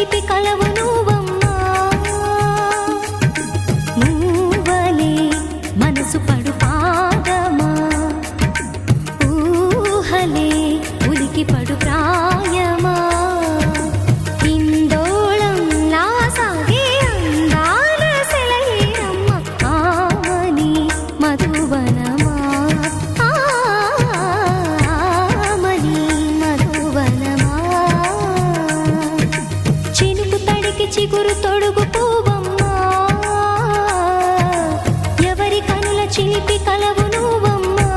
చిలిపి కలవు నువ్వమ్మా నువ్వలే మనసు పడు పాదమా ఊహలే ఉలికి పడు ప్రాయమా ఇందోళంలా సాగే అందాల సెలయేరమ్మ ఆమని మధువనమా ఆమని మధువనమా చినుకు తడికి చిగురు తొడుగు పువ్వమ్మా ఎవరి కనుల చిలిపి కలవు నువ్వమ్మా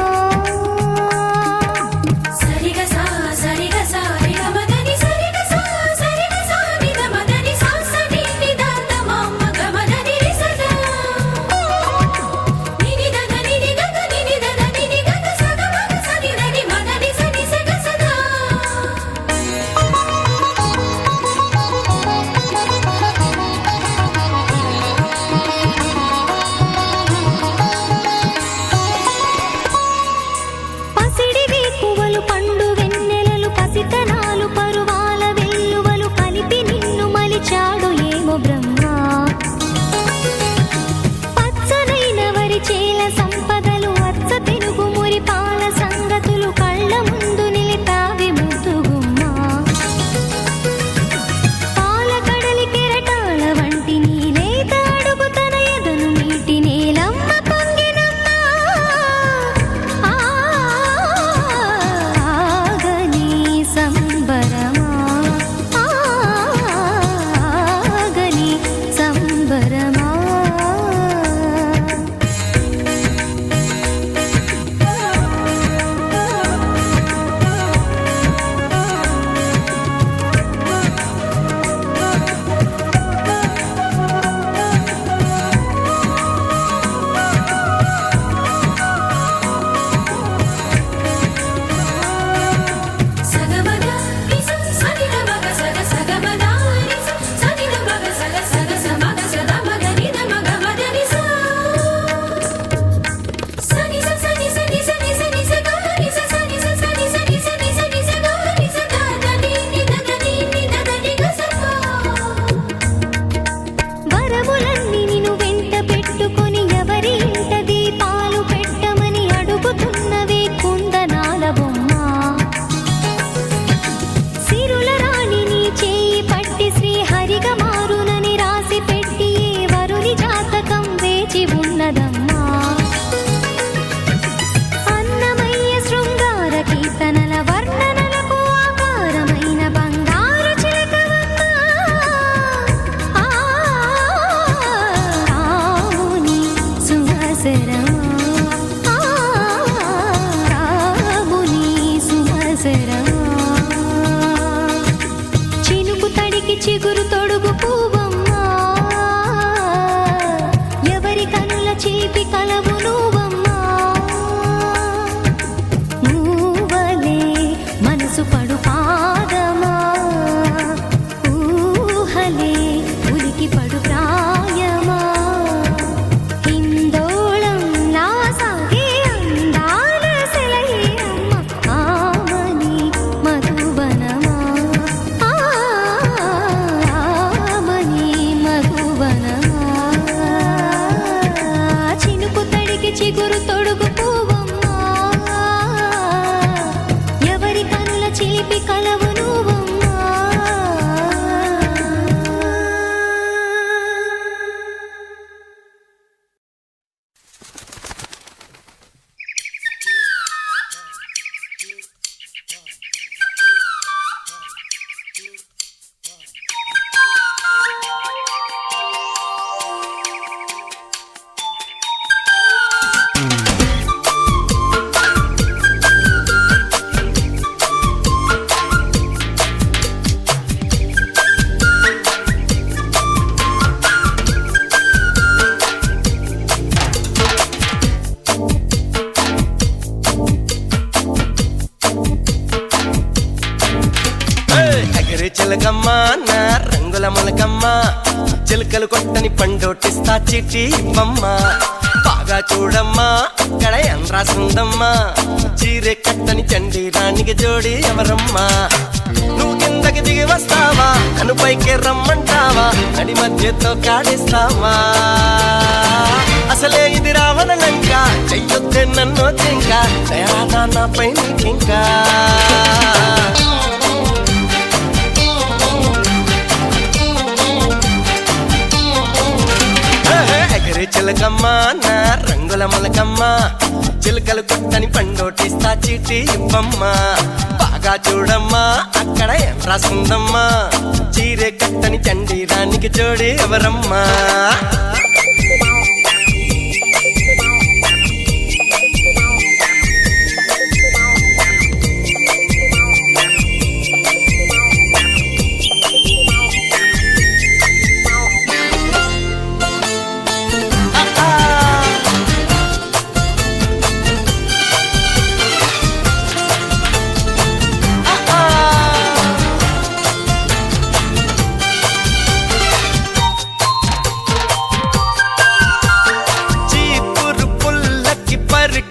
చినుకు తడికి చిగురు తొడుగు పువ్వమ్మా ఎవరి కనుల చిలిపి కలవు నువ్వమ్మా నువ్వలే మనసు పడు పాదమా ఊహలే ఉలికి పడు ప్రాయమా ఇందోళంలా సాగే అందాల సెలయేరమ్మ ఆమని మధువనమా ఆమని మధువనమా చినుకు తడికి చిగురు తొడుగు పువ్వమ్మా ఎవరి కనుల చిలిపి కలవు నువ్వమ్మా చిలకమ్మ నా రంగుల మొలకమ్మ చిలకలు కొట్టని పండోటిస్తా చిట్టి ఇవ్వమ్మ బాగా చూడమ్మా అక్కడ ఏం రాసుందమ్మా చీరే కట్టని చండీ రాణికి జోడి ఎవరమ్మా నువ్వు కిందకి దిగి వస్తావా అనుపైకే రమ్మంటావా నడి మధ్యతో కాడేస్తావా అసలే ఇది రావణ లంక చెయ్యొద్దే నన్ను ఇంకా దయాదా నాపై నీకింకా ఎగరే చిలకమ్మ నా రంగుల మొలకమ్మ చిలకలు కొట్టని పండోటిస్తా చీటి ఇవ్వమ్మ బాగా చూడమ్మా అక్కడ ఏం రాసుందమ్మా చీరే కట్టని చండీరానికి జోడి ఎవరమ్మా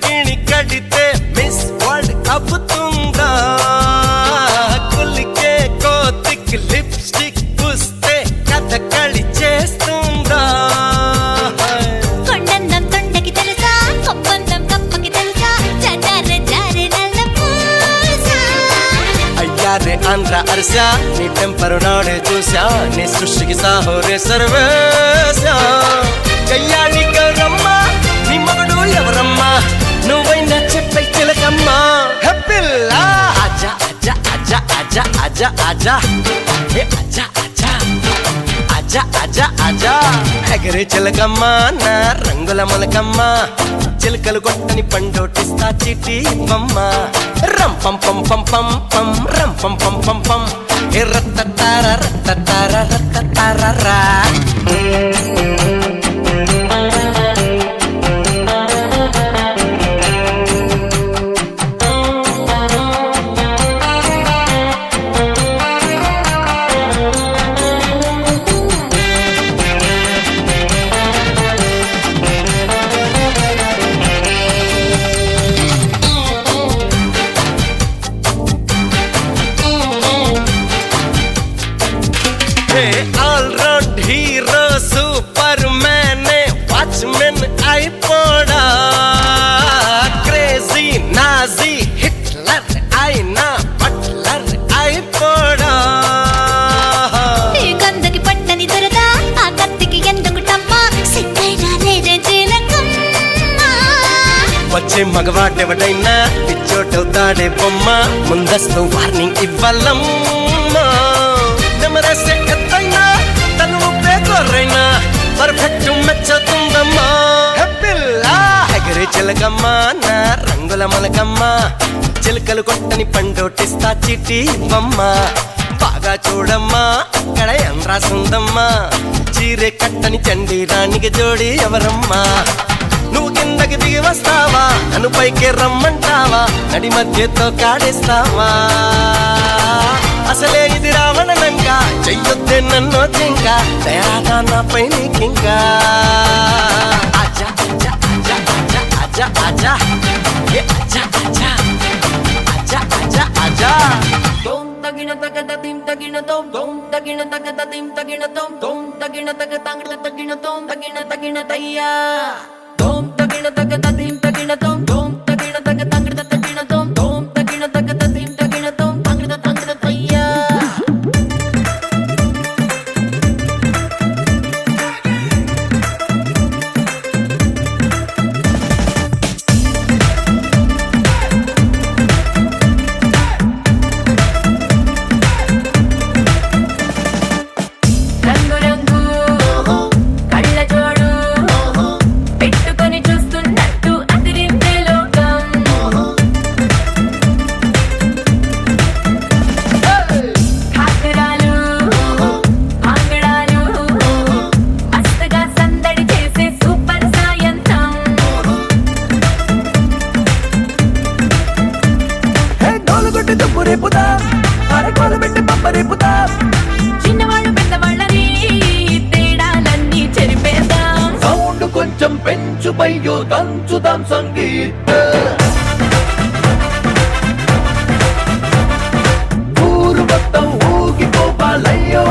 కిణి కడితే మిస్ వరల్డ్ అబ్బుతుందా కులికే కోతికి లిప్స్టిక్ పూస్తే కథకళి చేస్తుందా కొండందం తొండకి తెలుసా కొప్పందం కప్పకి తెలుసా చటారే జారే నల్ల పూసా అయ్యారే ఆంధ్ర అరిసా నీ టెంపరు నాడే చూసా నీ సృష్టికి సాహోరే సర్వేశా కయ్యాళి గౌరమ్మ నీ మగడు ఎవరమ్మా నువ్వైనా చెప్పై చిలకమ్మా హెప్పిల్లా ఆజా ఆజా ఆజా ఆజా ఆజా ఆజా ఏ ఆజా ఆజా ఆజా ఆజా ఆజా ఎగరే చిలకమ్మ నా రంగుల మొలకమ్మ చిలకలు కొట్టని పండోటిస్తా చీటి ఇవ్వమ్మ రం పం పం పం పం పం రం పం పం పం పం ఏ రత్తతార రత్తతార రత్తతార all round hero superman watchman అయిపోడా క్రేజీ నాజీ హిట్లర్ అయినా బట్లర్ అయిపోడా ఈ గంధకి పట్టని దొరదా ఆ కత్తికి ఎందుకుటమ్మా సిద్ధైనా లేదే చిలకమ్మ వచ్చే మగవాడెవడైనా పిచ్చోటవుతాడే బొమ్మ ముందస్తు వార్నింగ్ ఇవ్వాలమ్మా నెమరేసే ఎత్తైనా తను పేగొర్రైనా పర్ఫెక్ట్ మెచ్చుతుందమ్మా హెప్పిల్లా ఎగరే చిలకమ్మ నా రంగుల మొలకమ్మ చిలకలు కొట్టని పండోటిస్తా చీటి ఇవ్వమ్మ బాగా చూడమ్మా అక్కడ ఏం రాసుందమ్మా చీరే కట్టని చండీరానికి జోడి ఎవరమ్మా నువ్వు కిందకి దిగి వస్తావా నన్ను పైకి రమ్మంటావా నడి మధ్యతో కాడేస్తావా అసలే ఇది రావణ లంక చెయ్యొద్దే నన్ను ఇంకా దయాదా నాపై నీకింకా ఆజా ఆజా ఆజా ఆజా ఆజా ఆజా ఏ ఆజా ఆజా ఆజా ఆజా ఆజా Tom tagina tagada tim tagina tom tagina tagada tim tagina tom tagina tagatang tagina taya tom tagina tagada tim tagina tom tagina tagatang tagina tom tagina tagada tim tagina tom tagina taya చిన్నవాళ్ళు పెద్దవాళ్ళని తేడాలన్నీ చెరిపేద్దాం sound కొంచెం పెంచు బయ్యో దంచుదాం సంగీత ఊరు మొత్తం ఊగిపోవాలయ్యో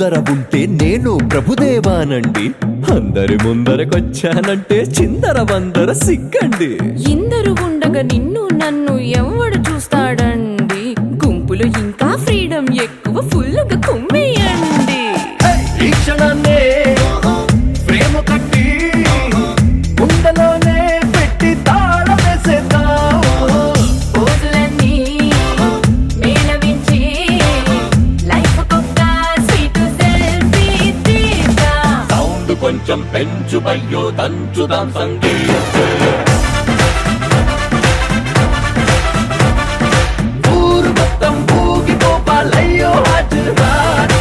ముందర ఉంటే నేను ప్రభుదేవానండి, అందరి ముందరకొచ్చానంటే చిందర వందర సిగ్గండి. ఇందరు ఉండగా నిన్ను నన్ను ఎవడు చూస్తాడండి, గుంపులో ఇంకా ఫ్రీడమ్ ఎక్కువ, ఫుల్లుగా కుమ్మేయండి. ఈ క్షణాన్నే ప్రేమ కట్టి గుండెలోనే పెట్టి తాళం వేసేద్దాం. రోజులన్నీ మేళవించి లైఫ్ కొక్క స్వీట్ సెల్ఫీ తీద్దాం. సౌండ్ కొంచెం పెంచు బయ్యో దంచుదాం సంగీత్. ఊరు మొత్తం ఊగిపోపాలయ్యో హైదరాబాద్.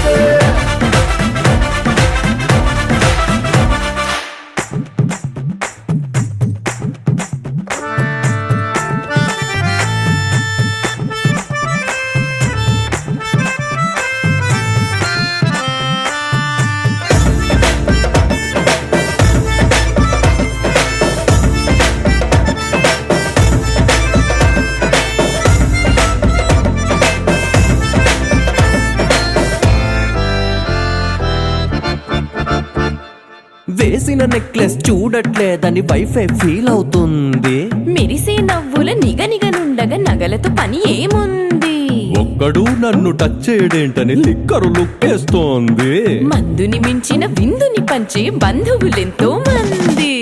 వేసిన నెక్లెస్ చూడట్లేదని వైఫై ఫీల్ అవుతుంది. మెరిసే నవ్వుల నిగనిగనుండగా నగలతో పని ఏముంది, ఒక్కడు నన్ను టచ్ చేయడేంటని లిక్కరు లుక్కేస్తోంది. మందుని మించిన విందుని పంచే బంధువులెంతో మంది.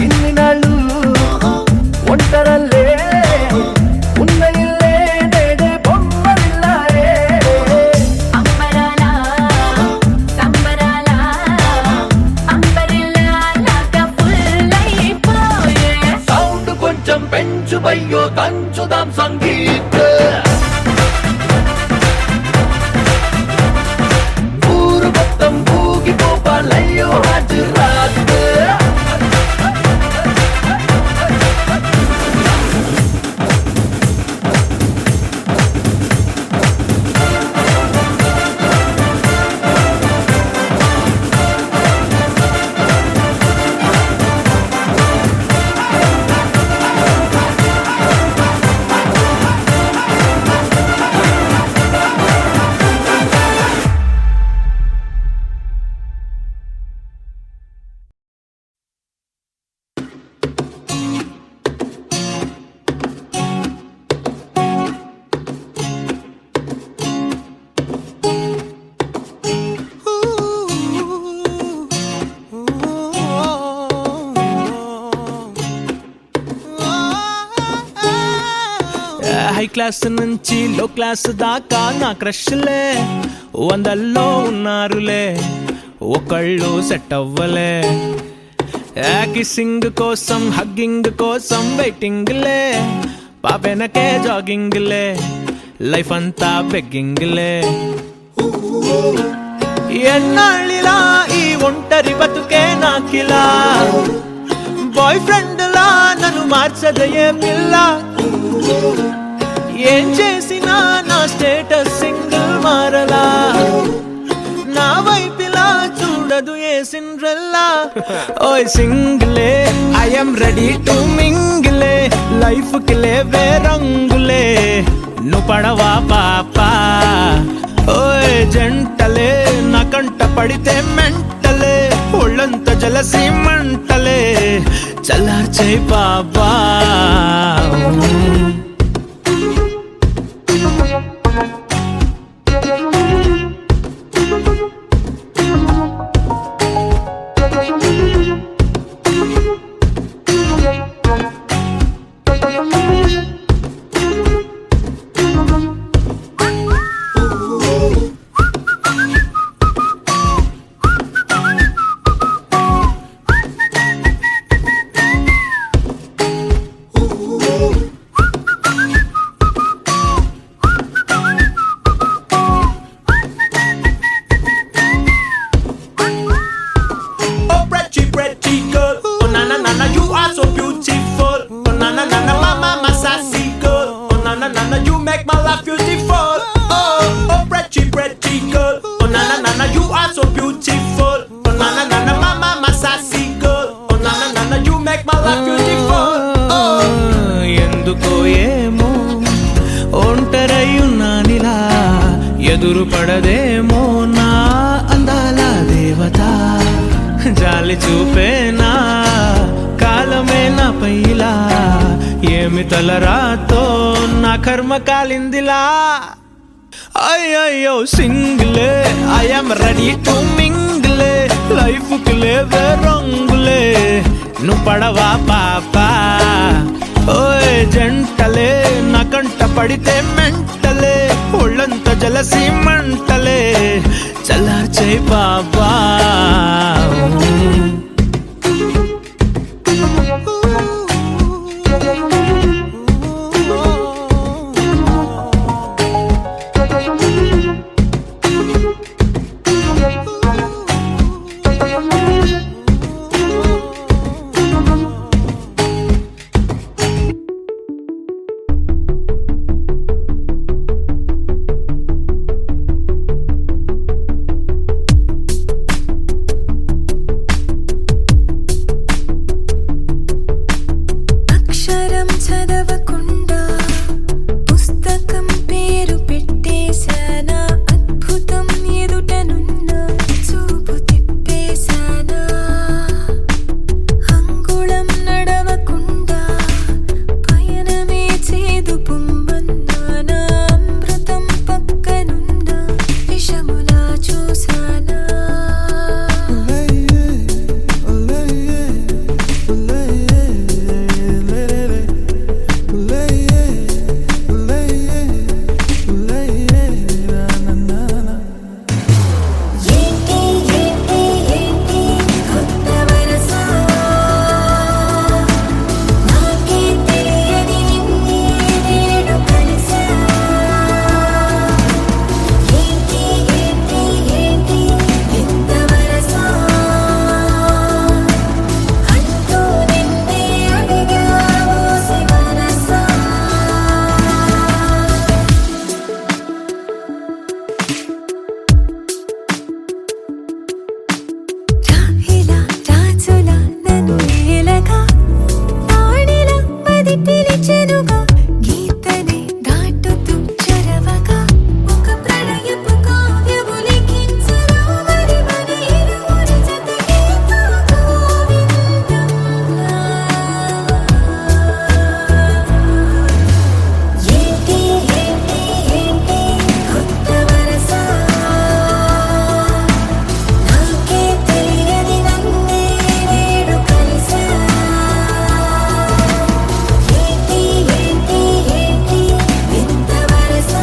ఇన్ని నాళ్ళు ఒంటరల్లే ఉన్న ఇల్లే నేడే బొమ్మరిల్లాయే. అంబరాల సంబరాల అంబరిల్లాగా ఫుల్ అయిపోయే. సౌండ్ కొంచెం పెంచు బయ్యో దంచుదాం సంగీత్. ఊరు మొత్తం ఊగిపోపాలయ్యో హైదరాబాద్. హై క్లాస్ నుంచి లో క్లాస్ దాకా నా క్రష్లే వందల్లో ఉన్నారులే, ఒకళ్ళు సెట్ అవ్వలే. కిస్సింగ్ కోసం హగ్గింగ్ కోసం వెయిటింగ్లే, పాపెనకే జాగింగ్లే, లైఫ్ అంతా బెగ్గింగ్లే. ఎన్నాళ్ళిలా ఈ ఒంటరి బతుకే నాకిలా, బాయ్ ఫ్రెండ్ లా నన్ను మార్చదయే పిల్ల. ఏం చేసినా నా స్టేటస్ సింగిల్ మారలా, నా వైపిలా చూడదు ఏ సిండ్రెల్లా. ఓయ్ సింగిలే ఐఎమ్ రెడీ టు మింగిలే, లైఫ్ కి లేవే రంగులే, నువ్వు పడవా పాపా. ఓయ్ జంటలే నా కంట పడితే మెంటలే, ఒళ్ళంత జలసి మంటలే, చల్లార్చే బాబా. ఎదురు పడదేమో నా జాలి చూపేనా కాలమే నా పైలా ఏమి తలరాతో నా కర్మ కాలిందిలా అయ్యో సింగిలే ఐఎమ్ రెడీ టు మింగిలే లైఫ్ కి లేవే రంగులే నువ్వు పడవా పాపా ఓయ్ జంటలే నా కంట పడితే మెంటలే ఒళ్ళంత జలసి మంటలే చల్లార్చే బాబా అక్షరం చదవకుండా పుస్తకం పేరు పెట్టేశానా అద్భుతం ఎదుటనున్న చూపు తిప్పేశానా అంగుళం నడవకుండా పయనమే చేదు పొమ్మన్నానా అమృతం పక్కనున్న విషములా చూసానా ఏంటి ఏంటి ఏంటి కొత్త వరస నాకే తెలియని నిన్నే నేడు కలిసా ఏంటి ఏంటి ఏంటి ఎంత వరస అంటూ నిన్నే అడిగావు శివరస రాహిలా రాజులా నన్ను ఏలగా తాడిలా పది పిలిచెనుగా గీతనే దాటుతూ చరవగా ఒక ప్రళయపు కావ్యము లిఖించరా మరి మన ఇరువురి జతకే గోవిందంలా ఏంటి ఏంటి ఏంటి కొత్త వరస నాకే తెలియని నన్నే నేడు కలిసా ఏంటి ఏంటి ఏంటి ఎంత వరస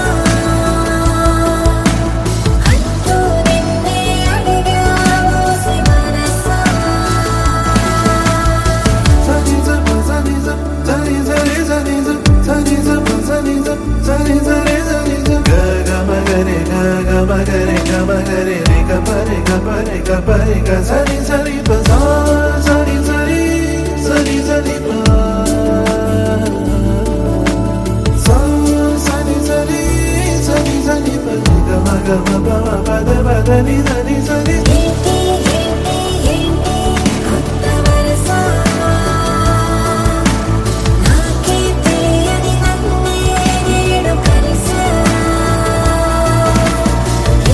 అంటూ నిన్నే అడిగావు శివరస ఏంటి ఏంటి ఏంటి కొత్త వరస నాకే తెలియని నన్నే నేడు కలిసా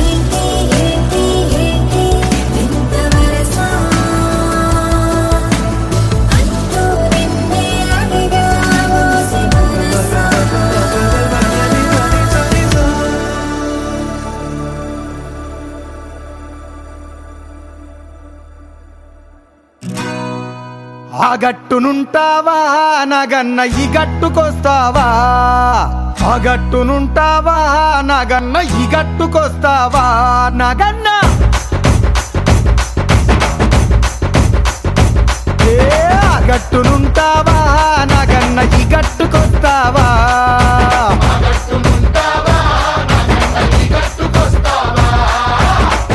ఏంటి ఏంటి ఏంటి ఎంత వరస అంటూ నిన్నే అడిగావు శివరస ఆ గట్టునుంటావా నాగన్న ఈ గట్టుకొస్తావా ఆ గట్టునుంటావా నాగన్న ఈ గట్టుకొస్తావా నాగన్న ఏ ఆ గట్టునుంటావా నాగన్న ఈ గట్టుకొస్తావా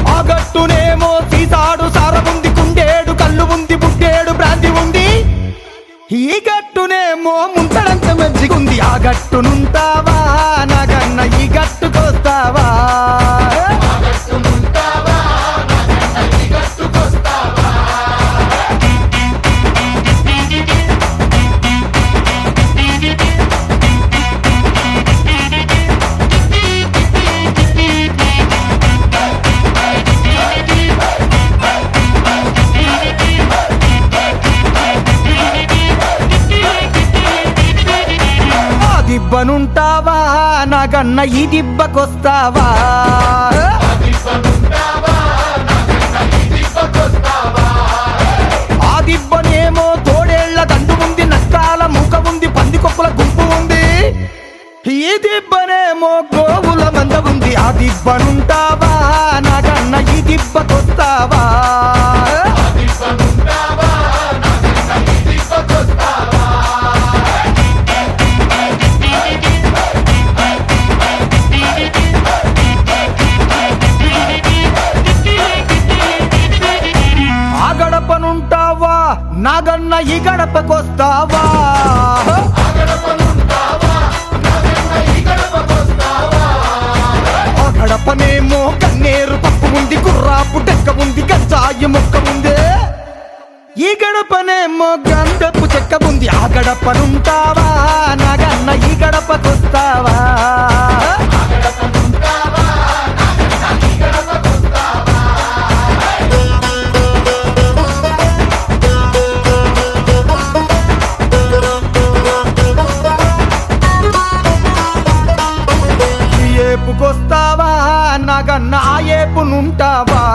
ఆ గట్టునేమో సీసాడు సారముంది కుండేడు కళ్ళు ఉంది బుడ్డేడు బ్రాంతి ఉంది ఈ గట్టునేమో ముంతడంత మంచిగుంది ఆ గట్టునుంటావా నాగన్న ఈ గట్టుకొస్తావా దిబ్బనుంటావా నాగన్న ఈ దిబ్బకొస్తావా ఆ దిబ్బనేమో తోడేళ్ల దండు ఉంది నష్టాల మూక ఉంది పందికొక్కుల గుంపు ఉంది ఈ దిబ్బనేమో గోవుల మంద ఉంది ఆ దిబ్బనుంటావా నాగన్న ఈ దిబ్బకొస్తావా ఆ గడపనుంటావా నాగన్న ఈ గడపకొస్తావా ఆ గడపనేమో కన్నేరు పప్పు ఉంది కుర్రాపు డెక్క ఉంది గంజాయి మొక్క ఉంది ఈ గడపనేమో గంధపు చెక్క ఉంది ఆ గడపనుంటావా నాగన్న ఈ గడపకొస్తావా ఈ ఏపుకొస్తావా నాగన్న ఆ ఏపునుంటావా